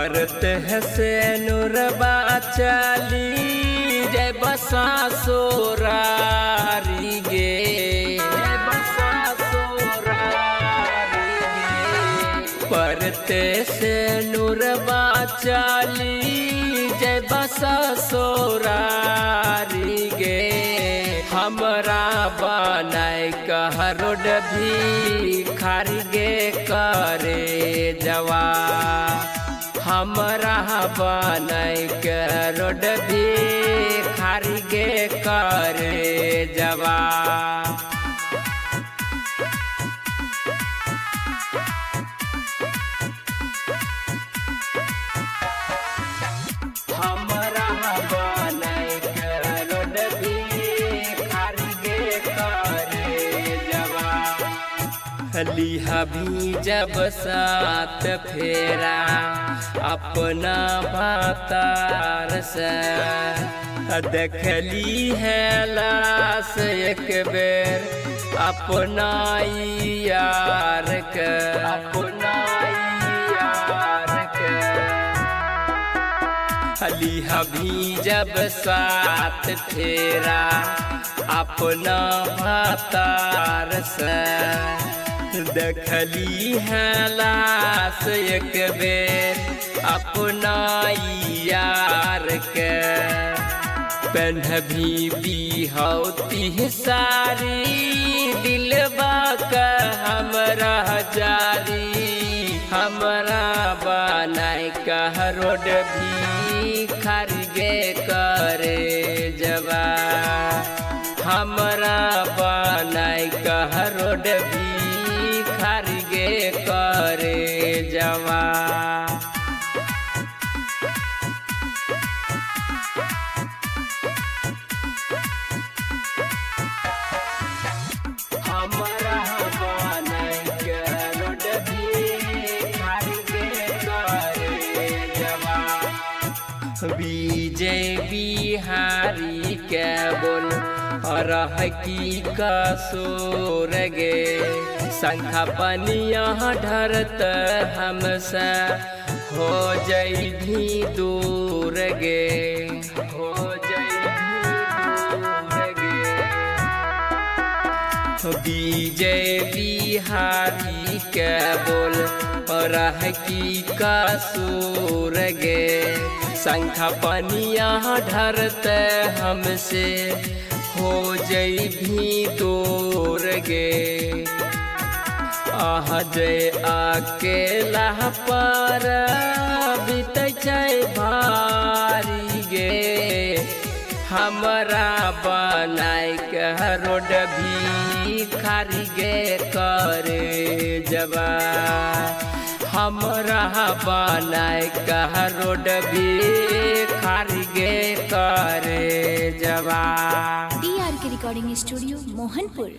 परत है से नुरबा चली जय बसा सोरारी गे जय बसा सोरारी गे परत से नुरबा चली जय बसा सोरारी गे हमरा बनाए कह रोड भी खारी गे करे जवा हमरा बनाए के रोड भी खारी गे करे जवा हमरा बनाए के रोड भी खारी गे करे जवा लिहा भी जब साथ फेरा अपना भातार से देखली है लाश एक बेर अपना यार के अपना यार के लिहा भी जब साथ फेरा अपना भातार से देखली है लाश एक बेर अपना यार के पहनभी बिहौती सारी दिलबा का हमरा जारी हमरा बनाए कह रोड भी खारी गे करे जवा हमरा बनाए कह रोड भी खारी गे करे जवा हमरा बनाए के रोड भी खारी गे करे जवा विजय बिहारी के बोल रह की कसूर गे शंखा पनिया ढरत हमसे हो जइभी दूर गे हो जइभी दूर गे विजय बिहारी के बोल रह की कसूर गे शंखा पनिया ढरत हमसे हो जइभी दूर गे आह जय अकेला पर बीत भारी गे हमरा बनाए के रोड भी खारी गे करे जवा हमरा बनाए के रोड भी खारी गे करे जवा। TRK recording studio Mohanpur.